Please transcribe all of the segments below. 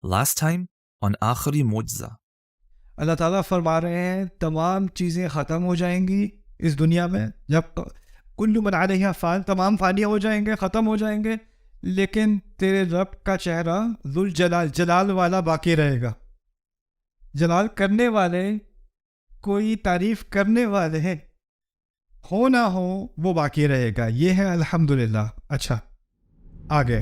Last time on آخری معجزہ. اللہ تعالیٰ فرما رہے ہیں تمام چیزیں ختم ہو جائیں گی اس دنیا میں، جب کل من علیہا فان، تمام فانی ہو جائیں گے، ختم ہو جائیں گے، لیکن تیرے رب کا چہرہ ذوالجلال، جلال والا باقی رہے گا. جلال کرنے والے، کوئی تعریف کرنے والے ہو نہ ہو، وہ باقی رہے گا. یہ ہے الحمدللہ. اچھا آگے.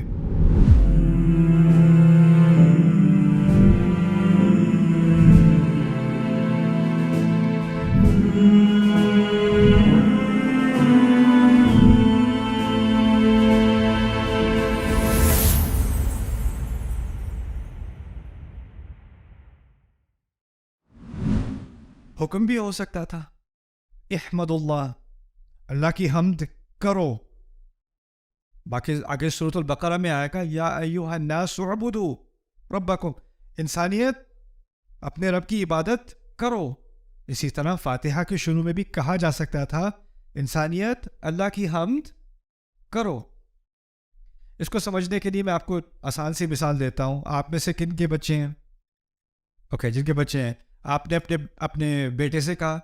حکم بھی ہو سکتا تھا احمد اللہ، اللہ کی حمد کرو. باقی آگے سورۃ البقرہ میں آئے گا یا ایھا الناس اعبدوا ربکم، انسانیت اپنے رب کی عبادت کرو. اسی طرح فاتحہ کے شروع میں بھی کہا جا سکتا تھا انسانیت اللہ کی حمد کرو. اس کو سمجھنے کے لیے میں آپ کو آسان سی مثال دیتا ہوں. آپ میں سے کن کے بچے ہیں؟ اوکے، جن کے بچے ہیں، آپ نے اپنے بیٹے سے کہا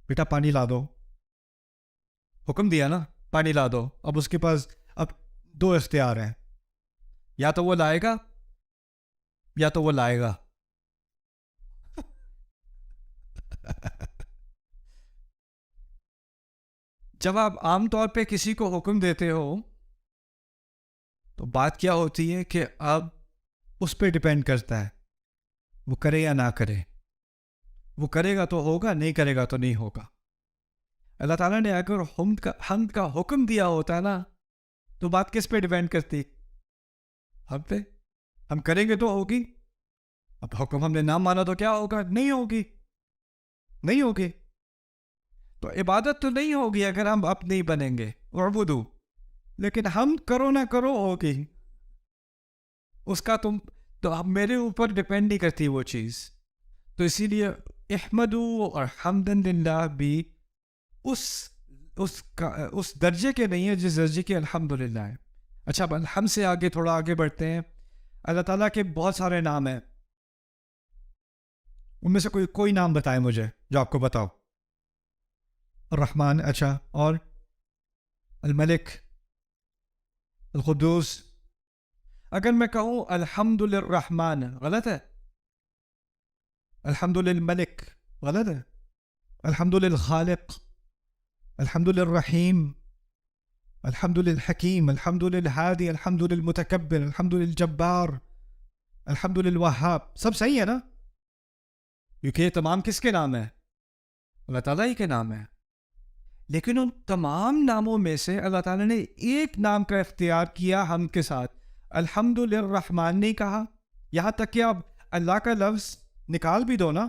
بیٹا پانی لا دو، حکم دیا نا پانی لا دو. اب اس کے پاس اب دو اختیار ہیں، یا تو وہ لائے گا یا تو وہ لائے گا. جب آپ عام طور پہ کسی کو حکم دیتے ہو تو بات کیا ہوتی ہے کہ اب اس پہ ڈیپینڈ کرتا ہے وہ کرے یا نہ کرے. وہ کرے گا تو ہوگا، نہیں کرے گا تو نہیں ہوگا. اللہ تعالیٰ نے اگر حمد کا حکم دیا ہوتا ہے نا تو بات کس پہ ڈیپینڈ کرتی؟ ہم پہ. ہم کریں گے تو ہوگی. اب حکم ہم نے نہ مانا تو کیا ہوگا؟ نہیں ہوگی، نہیں ہوگی. تو عبادت تو نہیں ہوگی اگر ہم اب نہیں بنیں گے اعبدو. لیکن ہم کرو نہ کرو ہوگی. اس کا تم تو اب میرے اوپر ڈیپینڈ نہیں کرتی وہ چیز. تو اسی لیے احمدو اور حمدن للہ بھی اس درجے کے نہیں ہے جس درجے کے الحمدللہ ہے. اچھا اب الحمد سے آگے تھوڑا آگے بڑھتے ہیں. اللہ تعالیٰ کے بہت سارے نام ہیں، ان میں سے کوئی نام بتائے مجھے جو آپ کو بتاؤ. الرحمن، اچھا، اور الملک، القدوس. اگر میں کہوں الحمد للرحمن غلط ہے؟ الحمد للملک غلط ہے؟ الحمد للخالق، الحمد للرحیم، الحمد للحکیم، الحمد للہادی، الحمد للمتکبر، الحمد للجبار، الحمد للوہاب. سب صحیح ہے نا؟ کیونکہ یہ تمام کس کے نام ہیں؟ اللہ تعالیٰ ہی کے نام ہیں. لیکن ان تمام ناموں میں سے اللہ تعالیٰ نے ایک نام کا اختیار کیا ہم کے ساتھ. الحمد للرحمن نہیں کہا. یہاں تک کہ اب اللہ کا لفظ نکال بھی دو نا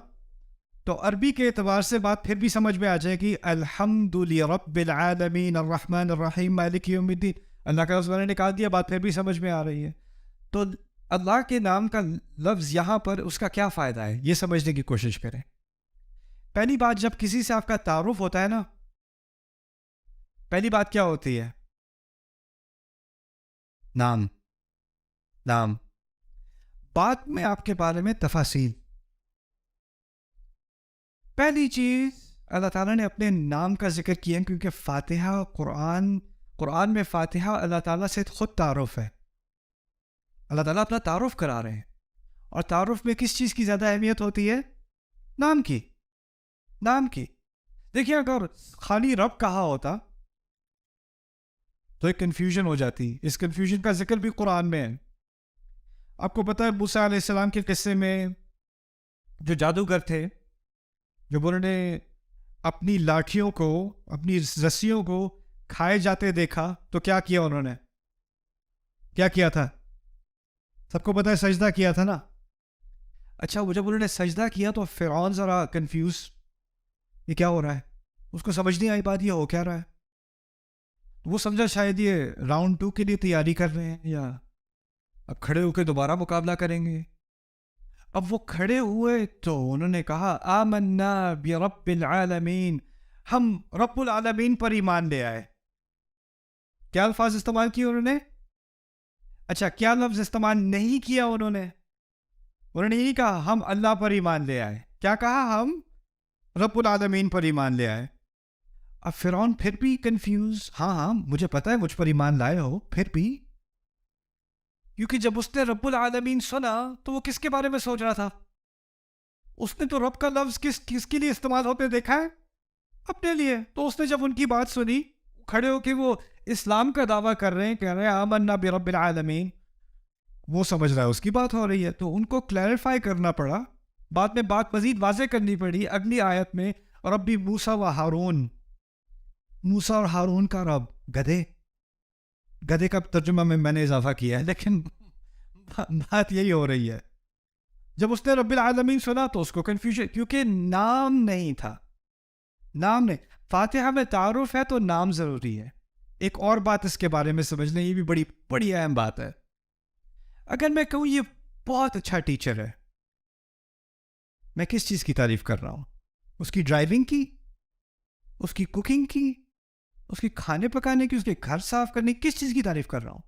تو عربی کے اعتبار سے بات پھر بھی سمجھ میں آ جائے گی. الحمد لرب العالمین الرحمن الرحیم مالک یوم الدین. اللہ کا لفظ میں نے نکال دیا، بات پھر بھی سمجھ میں آ رہی ہے. تو اللہ کے نام کا لفظ یہاں پر اس کا کیا فائدہ ہے یہ سمجھنے کی کوشش کریں. پہلی بات، جب کسی سے آپ کا تعارف ہوتا ہے نا، پہلی بات کیا ہوتی ہے؟ نام. بعد میں آپ کے بارے میں تفاصیل. پہلی چیز اللہ تعالیٰ نے اپنے نام کا ذکر کیا کیونکہ فاتحہ قرآن میں فاتحہ اللہ تعالیٰ سے خود تعارف ہے. اللہ تعالیٰ اپنا تعارف کرا رہے ہیں، اور تعارف میں کس چیز کی زیادہ اہمیت ہوتی ہے؟ نام کی. دیکھیے اگر خالی رب کہا ہوتا تو ایک کنفیوژن ہو جاتی. اس کنفیوژن کا ذکر بھی قرآن میں ہے. آپ کو پتہ ہے موسیٰ علیہ السلام کے قصے میں جو جادوگر تھے، جب انہوں نے اپنی لاٹھیوں کو، اپنی رسیوں کو کھائے جاتے دیکھا تو کیا کیا انہوں نے؟ کیا کیا تھا؟ سب کو پتہ ہے سجدہ کیا تھا نا. اچھا وہ جب انہوں نے سجدہ کیا تو فرعون ذرا کنفیوز، یہ کیا ہو رہا ہے؟ اس کو سمجھ نہیں آئی بات یہ ہو کیا رہا ہے. وہ سمجھا شاید یہ راؤنڈ 2 کے لیے تیاری کر رہے ہیں یا اب کھڑے ہو کے دوبارہ مقابلہ کریں گے. اب وہ کھڑے ہوئے تو انہوں نے کہا آمنا برب العالمین، ہم رب العالمین پر ایمان لے آئے. کیا الفاظ استعمال کیے انہوں نے؟ اچھا کیا لفظ استعمال نہیں کیا انہوں نے؟ انہوں نے نہیں کہا ہم اللہ پر ایمان لے آئے. کیا کہا؟ ہم رب العالمین پر ایمان لے آئے. اب فرعون پھر بھی کنفیوز. ہاں مجھے پتا ہے مجھ پر ایمان لائے ہو، پھر بھی کیونکہ جب اس نے رب العالمین سنا تو وہ کس کے بارے میں سوچ رہا تھا؟ اس نے تو رب کا لفظ کس کے لیے استعمال ہوتے دیکھا ہے؟ اپنے لیے. تو اس نے جب ان کی بات سنی، کھڑے ہو کے وہ اسلام کا دعویٰ کر رہے ہیں، کہہ رہے ہیں آمنا برب العالمین، وہ سمجھ رہا ہے اس کی بات ہو رہی ہے. تو ان کو کلیریفائی کرنا پڑا، بعد میں بات مزید واضح کرنی پڑی اگلی آیت میں. ربی موسیٰ و ہارون، موسیٰ اور ہارون کا رب. گدھے کا ترجمہ میں نے اضافہ کیا ہے، لیکن بات یہی ہو رہی ہے. جب اس نے رب العالمین سنا تو اس کو کنفیوژن، کیونکہ نام نہیں تھا. نام نہیں. فاتحہ میں تعارف ہے تو نام ضروری ہے. ایک اور بات اس کے بارے میں سمجھ لیں، یہ بھی بڑی بڑی اہم بات ہے. اگر میں کہوں یہ بہت اچھا ٹیچر ہے، میں کس چیز کی تعریف کر رہا ہوں؟ اس کی ڈرائیونگ کی، اس کی کوکنگ کی، اس کی کھانے پکانے کی، اس کے گھر صاف کرنے کی؟ کس چیز کی تعریف کر رہا ہوں؟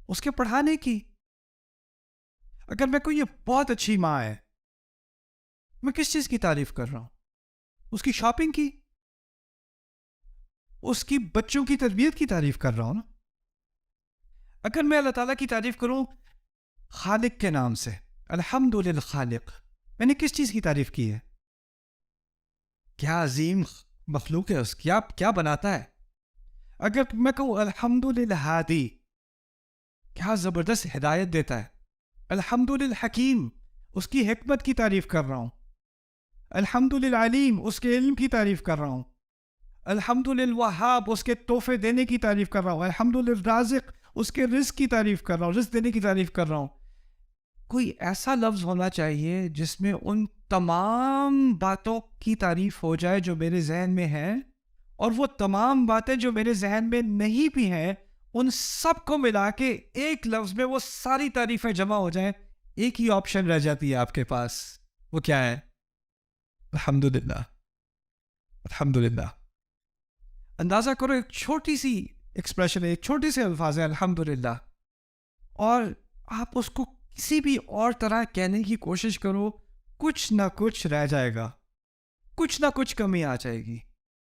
اس کے پڑھانے کی. اگر میں کہوں یہ بہت اچھی ماں ہے، میں کس چیز کی تعریف کر رہا ہوں؟ اس کی شاپنگ کی، اس کی بچوں کی تربیت کی تعریف کر رہا ہوں نا. اگر میں اللہ تعالیٰ کی تعریف کروں خالق کے نام سے، الحمد للخالق، میں نے کس چیز کی تعریف کی ہے؟ کیا عظیم مخلوق ہے اس کی، کیا بناتا ہے. اگر میں کہوں الحمد للہادی، کیا زبردست ہدایت دیتا ہے. الحمد للحکیم، اس کی حکمت کی تعریف کر رہا ہوں. الحمد للعلیم، اس کے علم کی تعریف کر رہا ہوں. الحمد للوہاب، اس کے تحفے دینے کی تعریف کر رہا ہوں. الحمد للرازق، اس کے رزق کی تعریف کر رہا ہوں، رزق دینے کی تعریف کر رہا ہوں. کوئی ایسا لفظ ہونا چاہیے جس میں ان تمام باتوں کی تعریف ہو جائے جو میرے ذہن میں ہیں، اور وہ تمام باتیں جو میرے ذہن میں نہیں بھی ہیں ان سب کو ملا کے ایک لفظ میں وہ ساری تعریفیں جمع ہو جائیں. ایک ہی آپشن رہ جاتی ہے آپ کے پاس. وہ کیا ہے؟ الحمدللہ. الحمدللہ. اندازہ کرو، ایک چھوٹی سی ایکسپریشن ہے، ایک چھوٹی سی الفاظ ہے الحمدللہ، اور آپ اس کو کسی بھی اور طرح کہنے کی کوشش کرو، کچھ نہ کچھ رہ جائے گا، کچھ نہ کچھ کمی آ جائے گی.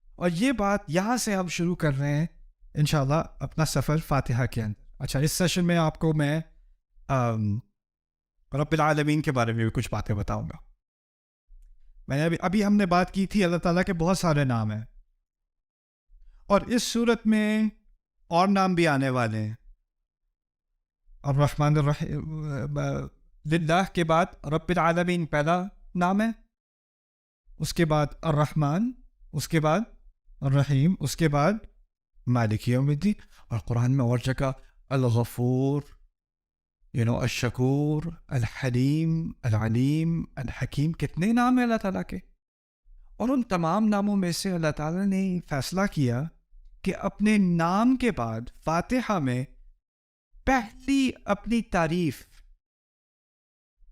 اور یہ بات یہاں سے ہم شروع کر رہے ہیں انشاءاللہ اپنا سفر فاتحہ کے اندر. اچھا، اس سیشن میں آپ کو میں رب العالمین کے بارے میں بھی کچھ باتیں بتاؤں گا. میں نے ابھی ہم نے بات کی تھی اللہ تعالیٰ کے بہت سارے نام ہیں، اور اس صورت میں اور نام بھی آنے والے ہیں. الرحمن الرحیم، للہ کے بعد رب العالمین پہلا نام ہے، اس کے بعد الرحمن، اس کے بعد الرحیم، اس کے بعد مالک یوم الدین. اور قرآن میں اور جگہ الغفور، الشکور، الحلیم، العلیم، الحکیم. کتنے نام ہیں اللہ تعالیٰ کے. اور ان تمام ناموں میں سے اللہ تعالیٰ نے فیصلہ کیا کہ اپنے نام کے بعد فاتحہ میں پہلی اپنی تعریف،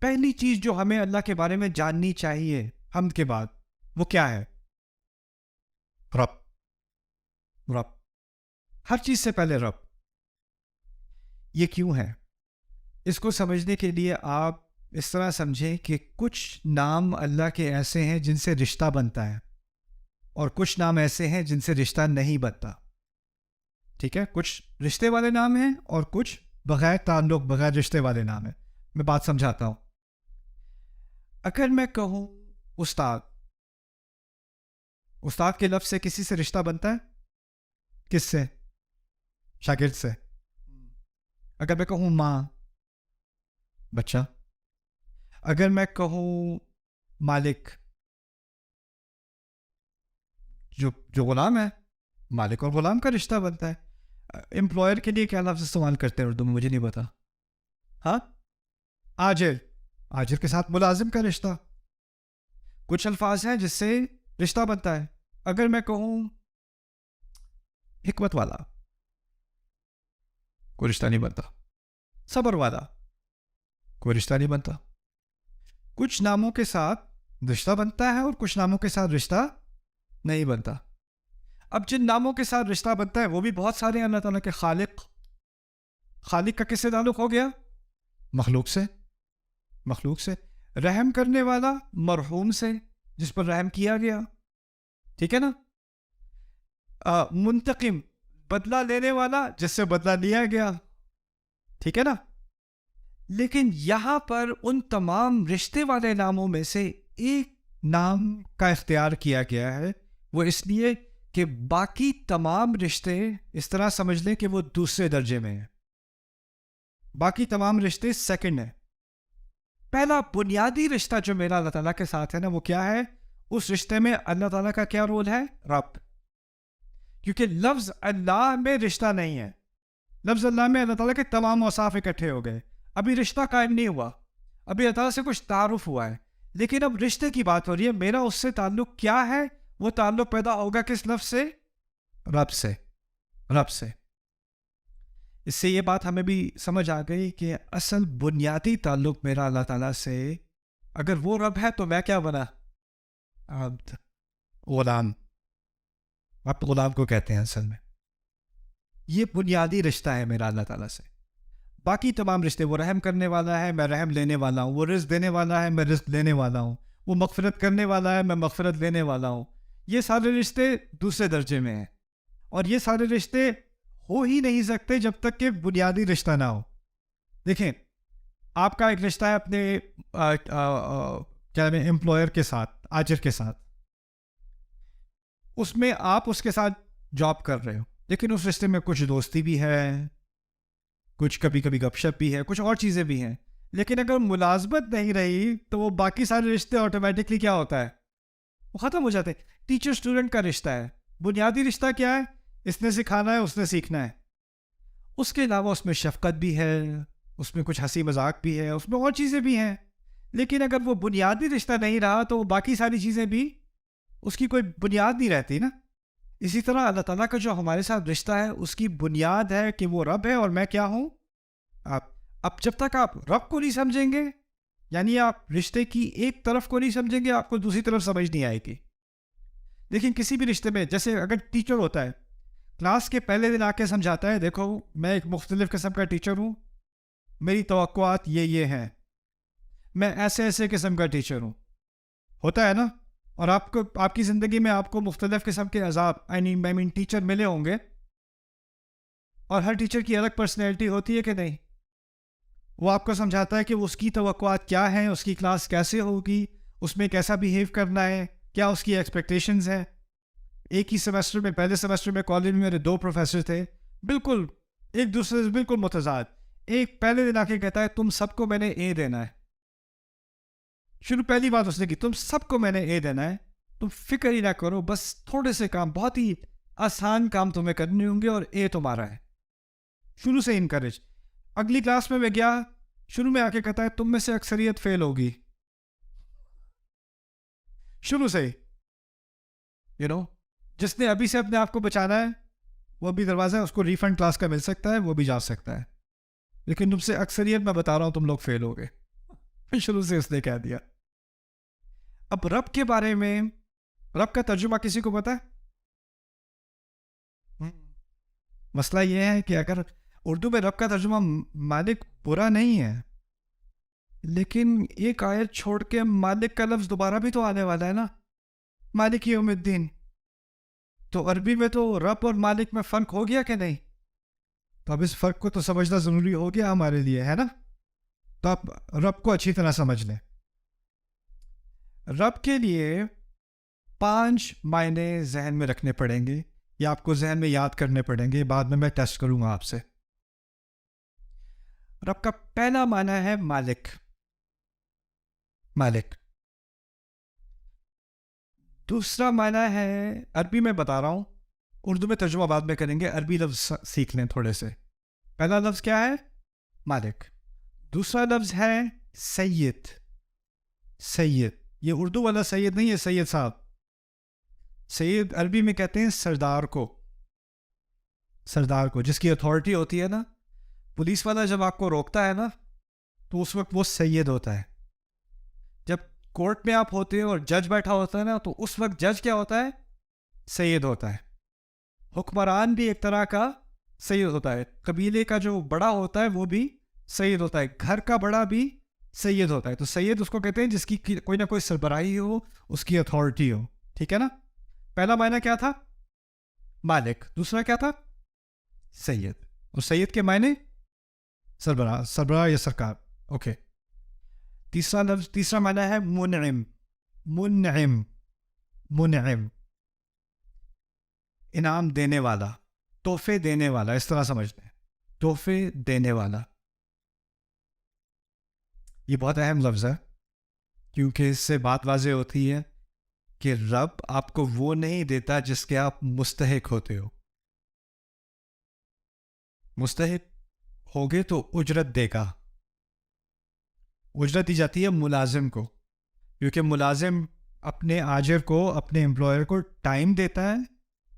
پہلی چیز جو ہمیں اللہ کے بارے میں جاننی چاہیے حمد کے بعد، وہ کیا ہے؟ رب. ہر چیز سے پہلے رب. یہ کیوں ہے؟ اس کو سمجھنے کے لیے آپ اس طرح سمجھیں کہ کچھ نام اللہ کے ایسے ہیں جن سے رشتہ بنتا ہے، اور کچھ نام ایسے ہیں جن سے رشتہ نہیں بنتا. ٹھیک ہے؟ کچھ رشتے والے نام ہیں اور کچھ بغیر تعلق، بغیر رشتے والے نام ہیں. میں بات سمجھاتا ہوں. اگر میں کہوں استاد، استاد کے لفظ سے کسی سے رشتہ بنتا ہے؟ کس سے؟ شاگرد سے. اگر میں کہوں ماں، بچہ. اگر میں کہوں مالک، جو غلام ہے، مالک اور غلام کا رشتہ بنتا ہے. امپلائر کے لیے کیا لفظ استعمال کرتے ہیں اردو میں؟ مجھے نہیں پتا. ہاں، آجر، آجر کے ساتھ ملازم کا رشتہ. کچھ الفاظ ہیں جس سے رشتہ بنتا ہے. اگر میں کہوں حکمت والا، کوئی رشتہ نہیں بنتا. صبر والا، کوئی رشتہ نہیں بنتا. کچھ ناموں کے ساتھ رشتہ بنتا ہے اور کچھ ناموں کے ساتھ رشتہ نہیں بنتا. اب جن ناموں کے ساتھ رشتہ بنتا ہے وہ بھی بہت سارے ہیں. اللہ تعالیٰ کے خالق، خالق کا کس سے تعلق ہو گیا؟ مخلوق سے. مخلوق سے. رحم کرنے والا مرحوم سے جس پر رحم کیا گیا. ٹھیک ہے نا. منتقم بدلہ لینے والا جس سے بدلہ لیا گیا. ٹھیک ہے نا. لیکن یہاں پر ان تمام رشتے والے ناموں میں سے ایک نام کا اختیار کیا گیا ہے. وہ اس لیے کہ باقی تمام رشتے اس طرح سمجھ لیں کہ وہ دوسرے درجے میں ہیں. باقی تمام رشتے سیکنڈ ہیں. پہلا بنیادی رشتہ جو میرا اللہ تعالیٰ کے ساتھ ہے نا وہ کیا ہے؟ اس رشتے میں اللہ تعالیٰ کا کیا رول ہے؟ رب. کیونکہ لفظ اللہ میں رشتہ نہیں ہے. لفظ اللہ میں اللہ تعالیٰ کے تمام اوصاف اکٹھے ہو گئے. ابھی رشتہ قائم نہیں ہوا, ابھی اللہ تعالیٰ سے کچھ تعارف ہوا ہے, لیکن اب رشتے کی بات ہو رہی ہے. میرا اس سے تعلق کیا ہے؟ وہ تعلق پیدا ہوگا کس لفظ سے؟ رب سے. رب سے. اس سے یہ بات ہمیں بھی سمجھ آ گئی کہ اصل بنیادی تعلق میرا اللہ تعالیٰ سے, اگر وہ رب ہے تو میں کیا بنا؟ عبد, غلام. آپ غلام کو کہتے ہیں اصل میں. یہ بنیادی رشتہ ہے میرا اللہ تعالیٰ سے. باقی تمام رشتے, وہ رحم کرنے والا ہے, میں رحم لینے والا ہوں. وہ رزق دینے والا ہے, میں رزق لینے والا ہوں. وہ مغفرت کرنے والا ہے, میں مغفرت لینے والا ہوں. یہ سارے رشتے دوسرے درجے میں ہیں, اور یہ سارے رشتے ہو ہی نہیں سکتے جب تک کہ بنیادی رشتہ نہ ہو. دیکھیں, آپ کا ایک رشتہ ہے اپنے کیا امپلائر کے ساتھ, آجر کے ساتھ. اس میں آپ اس کے ساتھ جاب کر رہے ہو, لیکن اس رشتے میں کچھ دوستی بھی ہے, کچھ کبھی کبھی گپ شپ بھی ہے, کچھ اور چیزیں بھی ہیں. لیکن اگر ملازمت نہیں رہی تو وہ باقی سارے رشتے آٹومیٹکلی کیا ہوتا ہے؟ وہ ختم ہو جاتے ہیں. ٹیچر اسٹوڈنٹ کا رشتہ ہے, بنیادی رشتہ کیا ہے؟ اس نے سکھانا ہے, اس نے سیکھنا ہے. اس کے علاوہ اس میں شفقت بھی ہے, اس میں کچھ ہنسی مذاق بھی ہے, اس میں اور چیزیں بھی ہیں. لیکن اگر وہ بنیادی رشتہ نہیں رہا تو وہ باقی ساری چیزیں بھی, اس کی کوئی بنیاد نہیں رہتی نا. اسی طرح اللہ تعالیٰ کا جو ہمارے ساتھ رشتہ ہے اس کی بنیاد ہے کہ وہ رب ہے اور میں کیا ہوں؟ آپ. اب جب تک آپ رب کو نہیں سمجھیں گے, یعنی آپ رشتے کی ایک طرف کو نہیں سمجھیں گے, آپ کو دوسری طرف سمجھ نہیں آئے گی. لیکن کسی بھی رشتے میں, جیسے اگر ٹیچر ہوتا ہے, کلاس کے پہلے دن آ کے سمجھاتا ہے, دیکھو میں ایک مختلف قسم کا ٹیچر ہوں, میری توقعات یہ ہیں, میں ایسے ایسے قسم کا ٹیچر ہوں. ہوتا ہے نا. اور آپ کو, آپ کی زندگی میں آپ کو مختلف قسم کے عذاب, I mean ٹیچر ملے ہوں گے, اور ہر ٹیچر کی الگ پرسنالٹی ہوتی ہے کہ نہیں. وہ آپ کو سمجھاتا ہے کہ اس کی توقعات کیا ہیں, اس کی کلاس کیسے ہوگی, اس میں کیسا بیہیو کرنا ہے, کیا اس کی ایکسپیکٹیشنز ہیں. ایک ہی سیمسٹر میں, پہلے سیمسٹر میں کالج میں میرے 2 پروفیسر تھے, بالکل ایک دوسرے سے بالکل متضاد. ایک پہلے دن آ کے کہتا ہے تم سب کو میں نے اے دینا ہے. پہلی بات اس نے کی, تم سب کو میں نے اے دینا ہے, تم فکر ہی نہ کرو, بس تھوڑے سے کام, بہت ہی آسان کام تمہیں کرنے ہوں گے اور اے تمہارا ہے. شروع سے انکریج. اگلی کلاس میں گیا, شروع میں آ کے کہتا ہے تم میں سے اکثریت فیل ہوگی. شروع سے ہی جس نے ابھی سے اپنے آپ کو بچانا ہے وہ بھی دروازہ ہے, اس کو ریفنڈ کلاس کا مل سکتا ہے, وہ بھی جا سکتا ہے. لیکن تم سے اکثریت میں بتا رہا ہوں تم لوگ فیل ہو گئے. شروع سے اس نے کہہ دیا. اب رب کے بارے میں, رب کا ترجمہ کسی کو پتا ہے؟ مسئلہ یہ ہے کہ اگر اردو میں رب کا ترجمہ مالک برا نہیں ہے, لیکن ایک آیت چھوڑ کے مالک کا لفظ دوبارہ بھی تو آنے والا ہے نا, مالک یوم الدین. تو عربی میں تو رب اور مالک میں فرق ہو گیا کہ نہیں؟ تو اب اس فرق کو تو سمجھنا ضروری ہو گیا ہمارے لیے, ہے نا. تو آپ رب کو اچھی طرح سمجھ لیں. رب کے لیے 5 معنی ذہن میں رکھنے پڑیں گے, یا آپ کو ذہن میں یاد کرنے پڑیں گے, بعد میں ٹیسٹ کروں گا آپ سے. رب کا پہلا معنی ہے مالک. مالک. دوسرا معنی ہے, عربی میں بتا رہا ہوں, اردو میں ترجمہ بعد میں کریں گے, عربی لفظ سیکھ لیں تھوڑے سے. پہلا لفظ کیا ہے؟ مالک. دوسرا لفظ ہے سید. سید, یہ اردو والا سید نہیں ہے, سید صاحب. سید عربی میں کہتے ہیں سردار کو. سردار کو, جس کی اتھارٹی ہوتی ہے نا. پولیس والا جب آپ کو روکتا ہے نا تو اس وقت وہ سید ہوتا ہے. جب کورٹ میں آپ ہوتے ہیں اور جج بیٹھا ہوتا ہے نا تو اس وقت جج کیا ہوتا ہے؟ سید ہوتا ہے. حکمران بھی ایک طرح کا سید ہوتا ہے. قبیلے کا جو بڑا ہوتا ہے وہ بھی سید ہوتا ہے. گھر کا بڑا بھی سید ہوتا ہے. تو سید اس کو کہتے ہیں جس کی کوئی نہ کوئی سربراہی ہو, اس کی اتھارٹی ہو. ٹھیک ہے نا. پہلا معنی کیا تھا؟ مالک. دوسرا کیا تھا؟ سید. اور سید کے معنی سربراہ, سربراہ یا سرکار. اوکے. تیسرا معنی ہے منعم. منعم, منعم انعام دینے والا, تحفے دینے والا, اس طرح سمجھتے ہیں, تحفے دینے والا. یہ بہت اہم لفظ ہے کیونکہ اس سے بات واضح ہوتی ہے کہ رب آپ کو وہ نہیں دیتا جس کے آپ مستحق ہوتے ہو. مستحق ہوگے تو اجرت دے گا. اجرت دی جاتی ہے ملازم کو, کیونکہ ملازم اپنے آجر کو, اپنے امپلائر کو ٹائم دیتا ہے,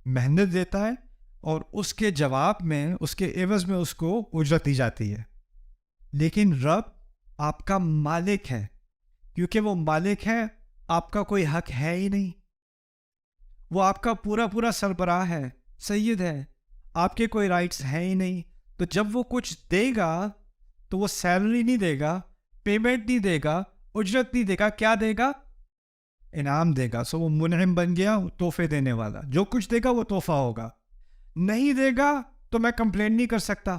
محنت دیتا ہے, اور اس کے جواب میں, اس کے عوض میں اس کو اجرت دی جاتی ہے. لیکن رب آپ کا مالک ہے. کیونکہ وہ مالک ہے, آپ کا کوئی حق ہے ہی نہیں. وہ آپ کا پورا سربراہ ہے, سید ہے, آپ کے کوئی رائٹس ہیں ہی نہیں. تو جب وہ کچھ دے گا تو وہ سیلری نہیں دے گا, پیمنٹ نہیں دے گا, اجرت نہیں دے گا. کیا دے گا؟ انعام دے گا. سو وہ منعم بن گیا, تحفے دینے والا. جو کچھ دے گا وہ تحفہ ہوگا. نہیں دے گا تو میں کمپلین نہیں کر سکتا.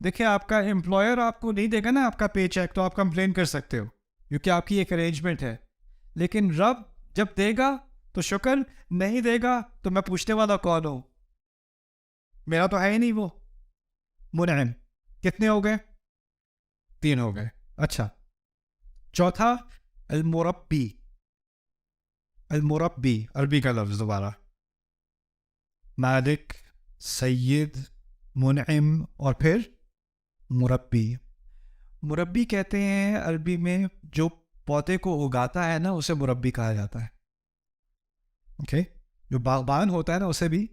دیکھیں, آپ کا امپلائر آپ کو نہیں دے گا نا آپ کا پے چیک, تو آپ کمپلین کر سکتے ہو کیونکہ آپ کی ایک ارینجمنٹ ہے. لیکن رب جب دے گا تو شکر, نہیں دے گا تو میں پوچھنے والا کون ہوں؟ میرا تو ہے ہی نہیں وہ. منعم. کتنے ہو گئے؟ 3 ہو گئے. اچھا, چوتھا المربی. المربی عربی کا لفظ دوبارہ. مالک, سید, منعم, اور پھر مربی. مربی کہتے ہیں عربی میں جو پودے کو اگاتا ہے نا, اسے مربی کہا جاتا ہے. اوکے. جو باغبان ہوتا ہے نا, اسے بھی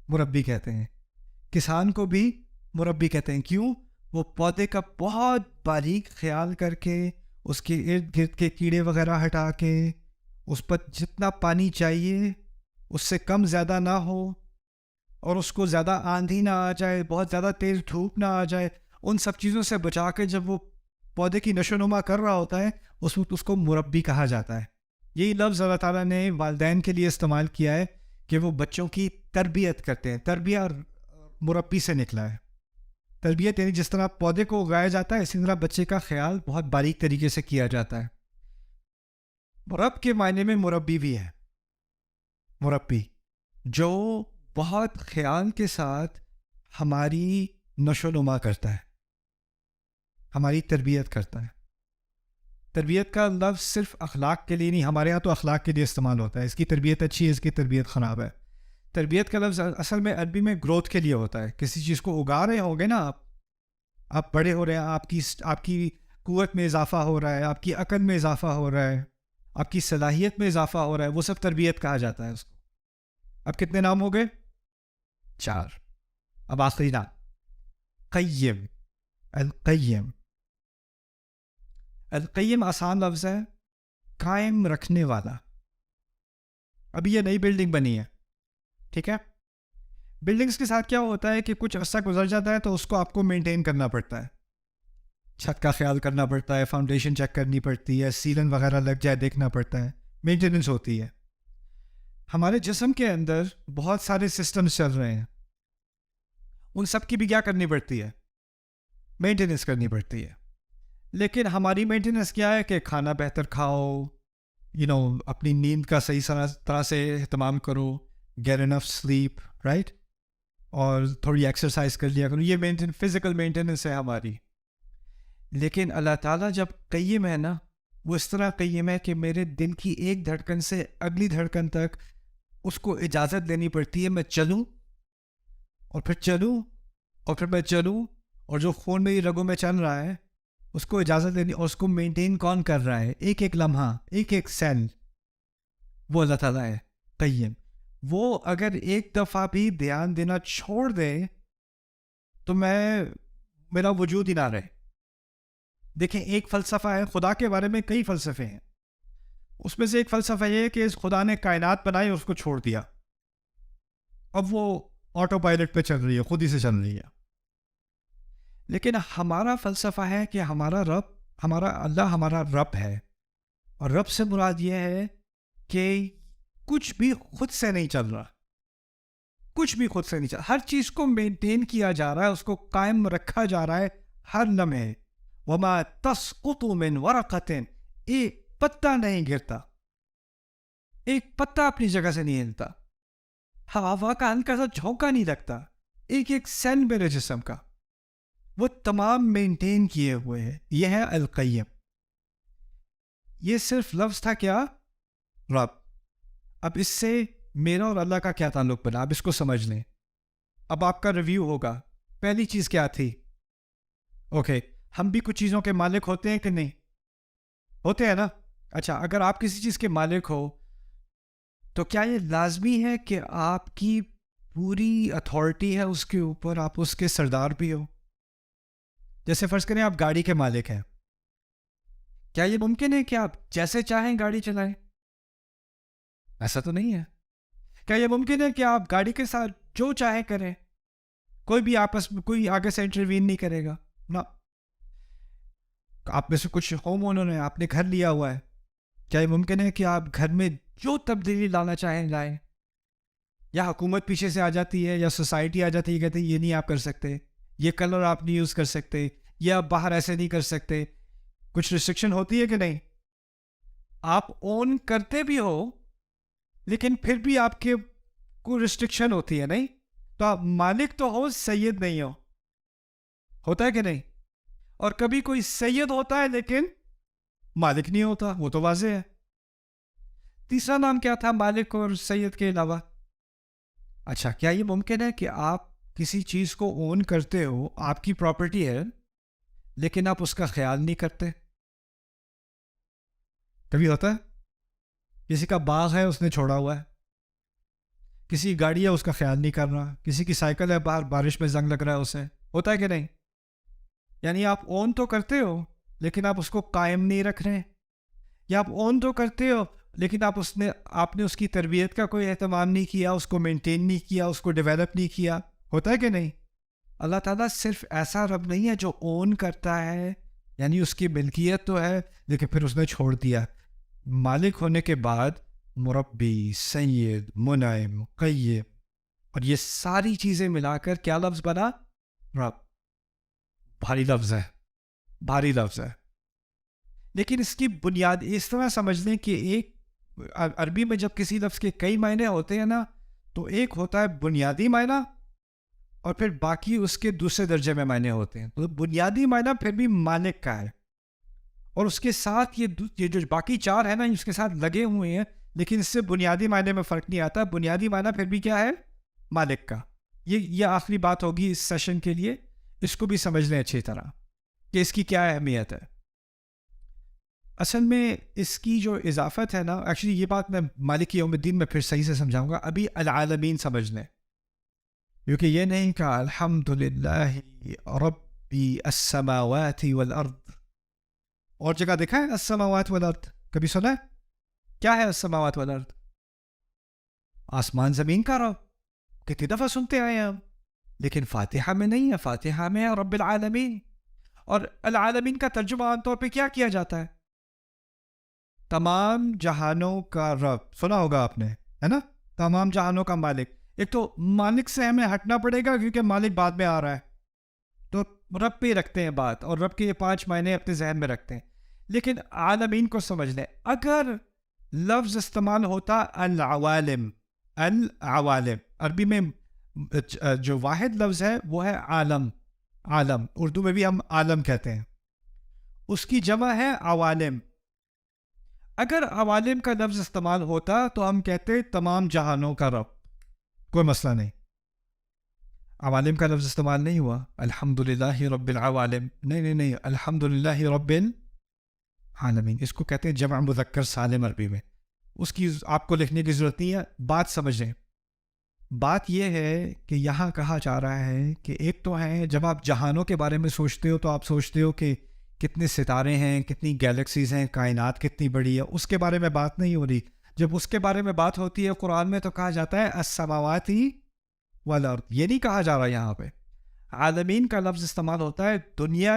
مربی کہتے ہیں. کسان کو بھی مربی کہتے ہیں. کیوں؟ وہ پودے کا بہت باریک خیال کر کے, اس کے ارد گرد کے کیڑے وغیرہ ہٹا کے, اس پر جتنا پانی چاہیے اس سے کم زیادہ نہ ہو, اور اس کو زیادہ آندھی نہ آ جائے, بہت زیادہ تیز دھوپ نہ آ جائے, ان سب چیزوں سے بچا کے جب وہ پودے کی نشو نما کر رہا ہوتا ہے, اس وقت اس کو مربی کہا جاتا ہے. یہی لفظ اللہ تعالیٰ نے والدین کے لیے استعمال کیا ہے کہ وہ بچوں کی تربیت کرتے ہیں. تربیت مربی سے نکلا ہے. تربیت یعنی جس طرح پودے کو اگایا جاتا ہے, اسی طرح بچے کا خیال بہت باریک طریقے سے کیا جاتا ہے. رب کے معنی میں مربی بھی ہے. مربی جو بہت خیال کے ساتھ ہماری نشو نما کرتا ہے, ہماری تربیت کرتا ہے. تربیت کا لفظ صرف اخلاق کے لیے نہیں, ہمارے ہاں تو اخلاق کے لیے استعمال ہوتا ہے. اس کی تربیت اچھی ہے, اس کی تربیت خراب ہے. تربیت کا لفظ اصل میں عربی میں گروتھ کے لیے ہوتا ہے. کسی چیز کو اگا رہے ہوں گے نا آپ بڑے ہو رہے ہیں, آپ کی قوت میں اضافہ ہو رہا ہے, آپ کی عقل میں اضافہ ہو رہا ہے, آپ کی صلاحیت میں اضافہ ہو رہا ہے, وہ سب تربیت کہا جاتا ہے اس کو. اب کتنے نام ہو گئے؟ 4. اب آخری نام قیم. القیم. القیم آسان لفظ ہے, قائم رکھنے والا. ابھی یہ نئی بلڈنگ بنی ہے, ٹھیک ہے. بلڈنگز کے ساتھ کیا ہوتا ہے کہ کچھ عرصہ گزر جاتا ہے تو اس کو آپ کو مینٹین کرنا پڑتا ہے. چھت کا خیال کرنا پڑتا ہے, فاؤنڈیشن چیک کرنی پڑتی ہے, سیلن وغیرہ لگ جائے دیکھنا پڑتا ہے, مینٹیننس ہوتی ہے. ہمارے جسم کے اندر بہت سارے سسٹمز چل رہے ہیں, ان سب کی بھی کیا کرنی پڑتی ہے؟ مینٹیننس کرنی پڑتی ہے. لیکن ہماری مینٹیننس کیا ہے کہ کھانا بہتر کھاؤ, اپنی نیند کا صحیح طرح سے اہتمام کرو, گیٹ انف سلیپ, رائٹ, اور تھوڑی ایکسرسائز کر لیا کرو. یہ فزیکل مینٹیننس ہے ہماری. لیکن اللہ تعالیٰ جب قیم ہے نا, وہ اس طرح قیم ہے کہ میرے دل کی ایک دھڑکن سے اگلی دھڑکن تک اس کو اجازت دینی پڑتی ہے. میں چلوں اور پھر چلوں اور پھر میں چلوں, اور جو خون میری رگوں میں چل رہا ہے اس کو اجازت دینی, اور اس کو مینٹین کون کر رہا ہے؟ ایک ایک لمحہ, ایک ایک سیل, وہ اللہ تعالیٰ ہے قیم. وہ اگر ایک دفعہ بھی دھیان دینا چھوڑ دے تو میرا وجود ہی نہ رہے. دیکھیں, ایک فلسفہ ہے, خدا کے بارے میں کئی فلسفے ہیں, اس میں سے ایک فلسفہ یہ ہے کہ اس خدا نے کائنات بنائی اور اس کو چھوڑ دیا, اب وہ آٹو پائلٹ پہ چل رہی ہے, خود ہی سے چل رہی ہے. لیکن ہمارا فلسفہ ہے کہ ہمارا رب اللہ ہمارا رب ہے، اور رب سے مراد یہ ہے کہ کچھ بھی خود سے نہیں چل رہا، کچھ بھی خود سے نہیں چل رہا، ہر چیز کو مینٹین کیا جا رہا ہے، اس کو قائم رکھا جا رہا ہے ہر لمحے. وما تسقط من ورقۃ، ایک پتا نہیں گرتا، ایک پتا اپنی جگہ سے نہیں ہلتا، ہوا کا ہلکا سا جھونکا نہیں لگتا، ایک ایک سیل میرے جسم کا وہ تمام مینٹین کیے ہوئے ہیں. یہ ہے القیم. یہ صرف لفظ تھا کیا؟ رب. اب اس سے میرا اور اللہ کا کیا تعلق بنا؟ اب اس کو سمجھ لیں. اب آپ کا ریویو ہوگا. پہلی چیز کیا تھی؟ اوکے، ہم بھی کچھ چیزوں کے مالک ہوتے ہیں کہ نہیں؟ ہوتے ہیں نا. اچھا، اگر آپ کسی چیز کے مالک ہو تو کیا یہ لازمی ہے کہ آپ کی پوری اتھارٹی ہے اس کے اوپر، آپ اس کے سردار بھی ہو؟ جیسے فرض کریں آپ گاڑی کے مالک ہیں، کیا یہ ممکن ہے کہ آپ جیسے چاہیں گاڑی چلائیں؟ ایسا تو نہیں ہے. کیا یہ ممکن ہے کہ آپ گاڑی کے ساتھ جو چاہیں کریں، کوئی بھی آپس میں کوئی آگے سے انٹروین نہیں کرے گا؟ نہ. آپ میں سے کچھ ہوم اونر ہیں، آپ نے گھر لیا ہوا ہے، کیا یہ ممکن ہے کہ آپ گھر میں جو تبدیلی لانا چاہیں لائیں؟ یا حکومت پیچھے سے آ جاتی ہے، یا سوسائٹی آ جاتی ہے، کہتے ہیں یہ نہیں آپ کر سکتے، یہ کلر آپ نہیں یوز کر سکتے، یا آپ باہر ایسے نہیں کر سکتے؟ کچھ ریسٹرکشن ہوتی ہے کہ نہیں؟ آپ اون کرتے بھی ہو لیکن پھر بھی آپ کے کوئی ریسٹرکشن ہوتی ہے، نہیں؟ تو آپ مالک تو ہو، سید نہیں ہو. ہوتا ہے کہ نہیں؟ اور کبھی کوئی سید ہوتا ہے لیکن مالک نہیں ہوتا، وہ تو واضح ہے. تیسرا نام کیا تھا مالک اور سید کے علاوہ؟ اچھا، کیا یہ ممکن ہے کہ آپ کسی چیز کو اون کرتے ہو، آپ کی پراپرٹی ہے، لیکن آپ اس کا خیال نہیں کرتے؟ کبھی ہوتا ہے؟ کسی کا باغ ہے، اس نے چھوڑا ہوا ہے. کسی کی گاڑی ہے، اس کا خیال نہیں کر رہا. کسی کی سائیکل ہے، باہر بارش میں زنگ لگ رہا ہے اسے. ہوتا ہے کہ نہیں؟ یعنی آپ اون تو کرتے ہو لیکن آپ اس کو قائم نہیں رکھ رہے. یا آپ اون تو کرتے ہو لیکن آپ نے اس کی تربیت کا کوئی اہتمام نہیں کیا، اس کو مینٹین نہیں کیا، اس کو ڈیولپ نہیں کیا. ہوتا ہے کہ نہیں؟ اللہ تعالیٰ صرف ایسا رب نہیں ہے جو اون کرتا ہے، یعنی اس کی ملکیت تو ہے لیکن پھر اس نے چھوڑ دیا. مالک ہونے کے بعد مربی، سید، منعم، قیم، اور یہ ساری چیزیں ملا کر کیا لفظ بنا؟ رب. بھاری لفظ ہے، بھاری لفظ ہے. لیکن اس کی بنیاد اس طرح سمجھ لیں کہ ایک عربی میں جب کسی لفظ کے کئی معنی ہوتے ہیں نا، تو ایک ہوتا ہے بنیادی معنی اور پھر باقی اس کے دوسرے درجے میں معنی ہوتے ہیں. تو بنیادی معنی پھر بھی مالک کا ہے، اور اس کے ساتھ یہ جو باقی چار ہے نا، اس کے ساتھ لگے ہوئے ہیں، لیکن اس سے بنیادی معنی میں فرق نہیں آتا. بنیادی معنی پھر بھی کیا ہے؟ مالک کا. یہ آخری بات ہوگی اس سیشن کے لیے. اس کو بھی سمجھ لیں اچھی طرح کہ اس کی کیا اہمیت ہے. اصل میں اس کی جو اضافت ہے نا، ایکچولی یہ بات میں مالک یوم الدین میں پھر صحیح سے سمجھاؤں گا. ابھی العالمین سمجھ لیں، کیونکہ یہ نہیں کہا الحمدللہ ربی السماوات والارض. اور جگہ دیکھا ہے السماوات والارض؟ کبھی سنا ہے؟ کیا ہے السماوات والارض؟ آسمان زمین کا رب. کتنی دفعہ سنتے آئے ہم، لیکن فاتحہ میں نہیں ہے. فاتحہ میں ہے رب العالمین. اور العالمین کا ترجمہ عام طور پہ کیا کیا جاتا ہے؟ تمام جہانوں کا رب. سنا ہوگا آپ نے، ہے نا؟ تمام جہانوں کا مالک. ایک تو مالک سے ہمیں ہٹنا پڑے گا کیونکہ مالک بعد میں آ رہا ہے، تو رب پہ رکھتے ہیں بات، اور رب کے یہ 5 معنی اپنے ذہن میں رکھتے ہیں. لیکن عالمین کو سمجھ لیں. اگر لفظ استعمال ہوتا العوالم، العوالم عربی میں جو واحد لفظ ہے وہ ہے عالم. عالم اردو میں بھی ہم عالم کہتے ہیں، اس کی جمع ہے عوالم. اگر عوالم کا لفظ استعمال ہوتا تو ہم کہتے تمام جہانوں کا رب، کوئی مسئلہ نہیں. عوالم کا لفظ استعمال نہیں ہوا. الحمدللہ رب العوالم، نہیں، الحمدللہ رب العالمین. اس کو کہتے ہیں جمع مذکر سالم عربی میں. اس کی آپ کو لکھنے کی ضرورت نہیں ہے. بات سمجھیں. بات یہ ہے کہ یہاں کہا جا رہا ہے کہ ایک تو ہے جب آپ جہانوں کے بارے میں سوچتے ہو تو آپ سوچتے ہو کہ کتنے ستارے ہیں، کتنی گیلیکسیز ہیں، کائنات کتنی بڑی ہے. اس کے بارے میں بات نہیں ہو رہی. جب اس کے بارے میں بات ہوتی ہے قرآن میں تو کہا جاتا ہے السماوات والارض. یہ نہیں کہا جا رہا یہاں پہ. عالمین کا لفظ استعمال ہوتا ہے دنیا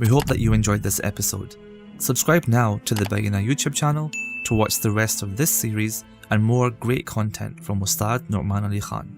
We hope that you enjoyed this episode. Subscribe now to the Bayina YouTube channel to watch the rest of this series and more great content from Ustad Nu'man Ali Khan.